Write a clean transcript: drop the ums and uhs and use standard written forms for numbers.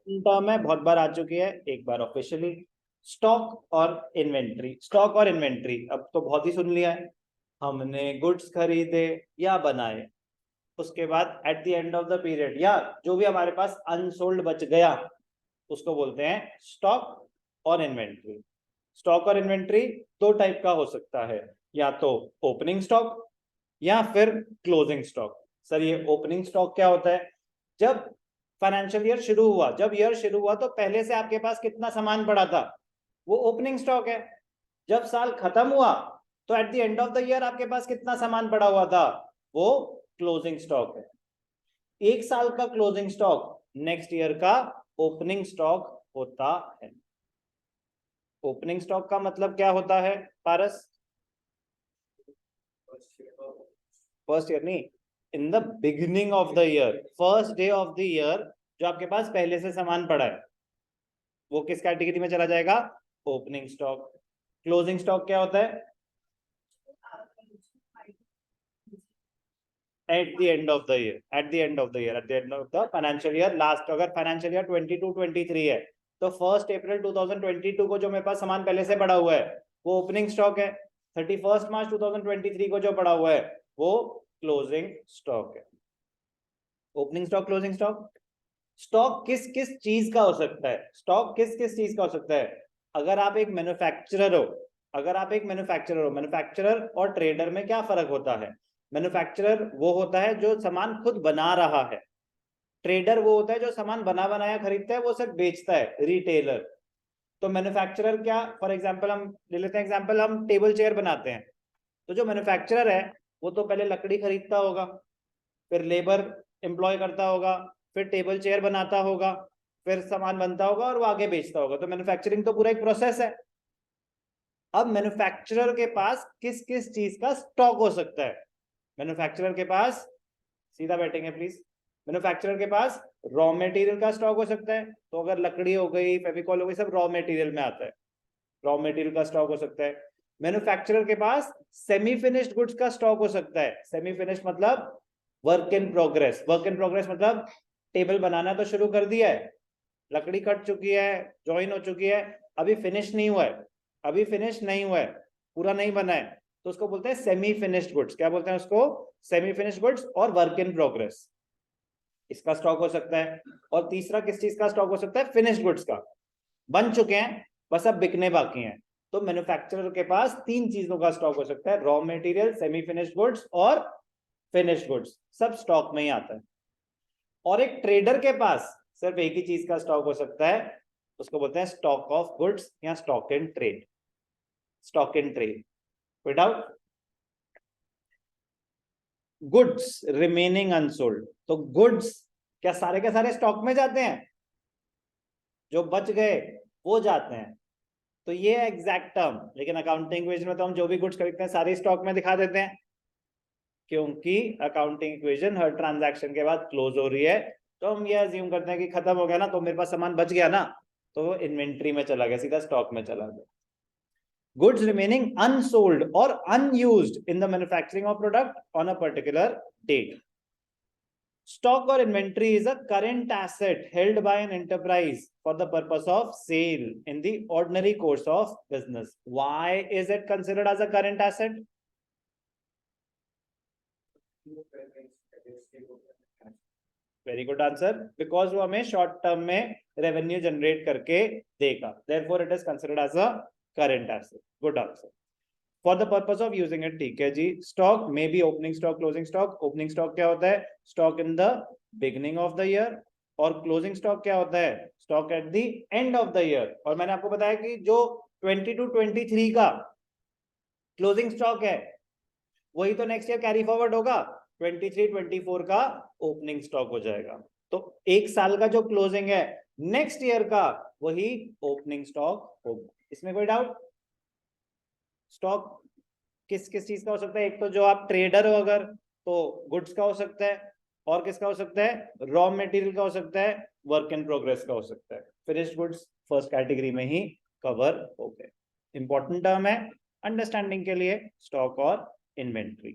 Term है, बहुत बार आ चुकी है, एक बार ऑफिशियली। स्टॉक और इन्वेंट्री, स्टॉक और इन्वेंट्री अब तो बहुत ही सुन लिया है। हमने गुड्स खरीदे या बनाए, उसके बाद eight the end of the period या जो भी हमारे पास अनसोल्ड बच गया उसको बोलते हैं स्टॉक और इन्वेंट्री। स्टॉक और इन्वेंट्री दो टाइप का हो सकता है, या तो ओपनिंग स्टॉक या फिर क्लोजिंग स्टॉक। सर ये ओपनिंग स्टॉक क्या होता है? जब फाइनेंशियल ईयर शुरू हुआ, जब ईयर शुरू हुआ तो पहले से आपके पास कितना सामान पड़ा था, वो ओपनिंग स्टॉक है। जब साल खत्म हुआ तो eight the end of the year आपके पास कितना सामान पड़ा हुआ था, वो क्लोजिंग स्टॉक है। एक साल का क्लोजिंग स्टॉक नेक्स्ट ईयर का ओपनिंग स्टॉक होता है। ओपनिंग स्टॉक का मतलब क्या होता है पारस? फर्स्ट ईयर नहीं, इन the beginning of the year, first day of the year जो आपके पास पहले से सामान पड़ा है वो किस कैटेगरी में चला जाएगा? Opening stock. क्लोजिंग स्टॉक क्या होता है? Eight the end of the year, eight the end of the year, eight the end of the financial year last. अगर फाइनेंशियल ईयर 22-23 है तो 1 अप्रैल 2022 को जो मेरे पास सामान पहले से पड़ा हुआ है वो ओपनिंग स्टॉक है। 31 मार्च 2023 को जो पड़ा हुआ है वो क्लोजिंग स्टॉक है। Opening stock, closing stock. Stock किस किस चीज का हो सकता है? स्टॉक किस किस चीज का हो सकता है? अगर आप एक मैन्युफैक्चरर हो, अगर आप एक मैन्युफैक्चरर हो, मैन्युफैक्चरर और ट्रेडर में क्या फर्क होता है? मैन्युफैक्चरर वो होता है जो सामान खुद बना रहा है, ट्रेडर वो होता है जो सामान बना बनाया खरीदता है, वो सिर्फ बेचता है, रिटेलर। तो मैन्युफैक्चरर क्या, फॉर एग्जाम्पल हम ले लेते हैं एग्जाम्पल, हम टेबल चेयर बनाते हैं, तो जो मैन्युफैक्चरर है वो तो पहले लकड़ी खरीदता होगा, फिर लेबर एम्प्लॉय करता होगा, फिर टेबल चेयर बनाता होगा, फिर सामान बनता होगा और वो आगे बेचता होगा। तो मैन्युफैक्चरिंग तो पूरा एक प्रोसेस है। अब मैन्युफैक्चरर के पास किस किस चीज का स्टॉक हो सकता है? मैन्युफैक्चरर के पास, सीधा बैठेंगे प्लीज, मैन्युफैक्चरर के पास रॉ मटेरियल का स्टॉक हो सकता है। तो अगर लकड़ी हो गई, फेविकॉल हो गई, सब रॉ मटेरियल में आता है, रॉ मटेरियल का स्टॉक हो सकता है। मैन्युफैक्चरर के पास सेमी फिनिश्ड गुड्स का स्टॉक हो सकता है। सेमी फिनिश्ड मतलब work in progress. Work in progress मतलब टेबल बनाना तो शुरू कर दिया है, लकड़ी कट चुकी है, ज्वाइन हो चुकी है, अभी फिनिश नहीं हुआ है, अभी फिनिश नहीं हुआ है, पूरा नहीं बना है, तो उसको बोलते हैं सेमी फिनिश्ड गुड्स। क्या बोलते हैं उसको? सेमी फिनिश्ड गुड्स और वर्क इन प्रोग्रेस, इसका स्टॉक हो सकता है। और तीसरा किस चीज का स्टॉक हो सकता है? फिनिश्ड गुड्स का, बन चुके हैं बस अब बिकने बाकी हैं। तो मैन्युफैक्चरर के पास तीन चीजों का स्टॉक हो सकता है, raw material, semi finished goods और फिनिश्ड गुड्स, सब स्टॉक में ही आता है। और एक ट्रेडर के पास सिर्फ एक ही चीज का स्टॉक हो सकता है, उसको बोलते हैं स्टॉक ऑफ गुड्स या stock in trade. Stock in trade, कोई डाउट? गुड्स रिमेनिंग अनसोल्ड, तो गुड्स क्या सारे के सारे स्टॉक में जाते हैं? जो बच गए वो जाते हैं। तो ये है एग्जैक्ट टर्म, लेकिन अकाउंटिंग इक्वेशन में तो हम जो भी गुड्स खरीदते हैं सारे स्टॉक में दिखा देते हैं, क्योंकि अकाउंटिंग इक्वेशन हर ट्रांजैक्शन के बाद क्लोज हो रही है। तो हम ये अज्यूम करते हैं कि खत्म हो गया ना, तो मेरे पास सामान बच गया ना, तो वो इन्वेंट्री में चला गया, सीधा स्टॉक में चला गया। गुड्स रिमेनिंग अनसोल्ड और unused in the manufacturing of product on a particular date. Stock or inventory is a current asset held by an enterprise for the purpose of sale in the ordinary course of business. Why is it considered as a current asset? Very good answer, because वो हमें short term में revenue generate करके देगा, therefore it is considered as a current asset. Good answer. For the purpose of using it, ठीक है जी। Stock may be opening stock, closing stock. Opening stock क्या होता है? Stock in the beginning of the year. और closing stock क्या होता है? Stock at the end of the year. और मैंने आपको बताया कि जो 22-23 का क्लोजिंग स्टॉक है वही तो नेक्स्ट ईयर कैरी फॉरवर्ड होगा, 23-24 का ओपनिंग स्टॉक हो जाएगा। तो एक साल का जो क्लोजिंग है नेक्स्ट ईयर का वही ओपनिंग स्टॉक होगा। इसमें कोई डाउट? स्टॉक किस किस चीज का हो सकता है? एक तो जो आप ट्रेडर हो अगर, तो गुड्स का हो सकता है, और किसका हो सकता है? रॉ मटेरियल का हो सकता है, वर्क इन प्रोग्रेस का हो सकता है। फिनिश्ड गुड्स फर्स्ट कैटेगरी में ही कवर हो गए। इंपॉर्टेंट टर्म है अंडरस्टैंडिंग के लिए, स्टॉक और इन्वेंट्री।